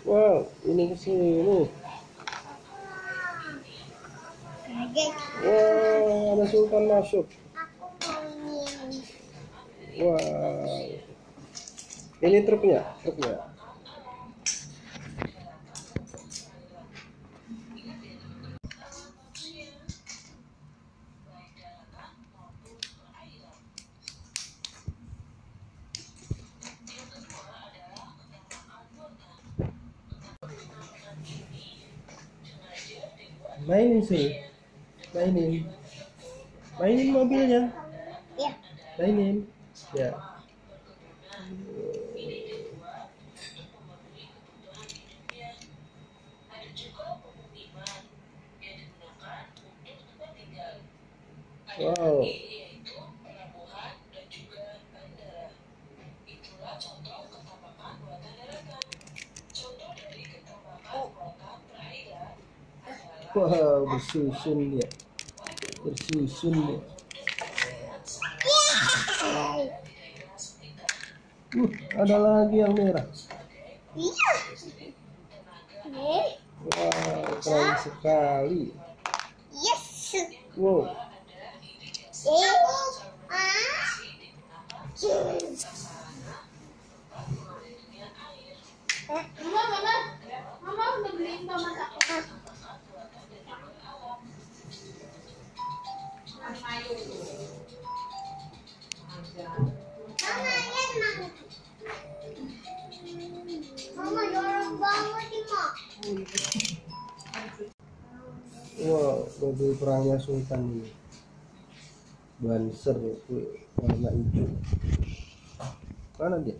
Wow, ini ke sini. Wow, ada sultan masuk. Wow. Ini truknya. Mainin sih. Mainin mobilnya. Iya. Mainin. Ya. Wow. Wow, bersusun dia. Ada lagi yang merah. Iya. Wow, keren sekali. Yes. Wow. Mama udah beliin tomat aku. Mama jorok banget nih, Mak. Wow, mobil perangnya Sultan ini. Banser warna hijau. Mana dia?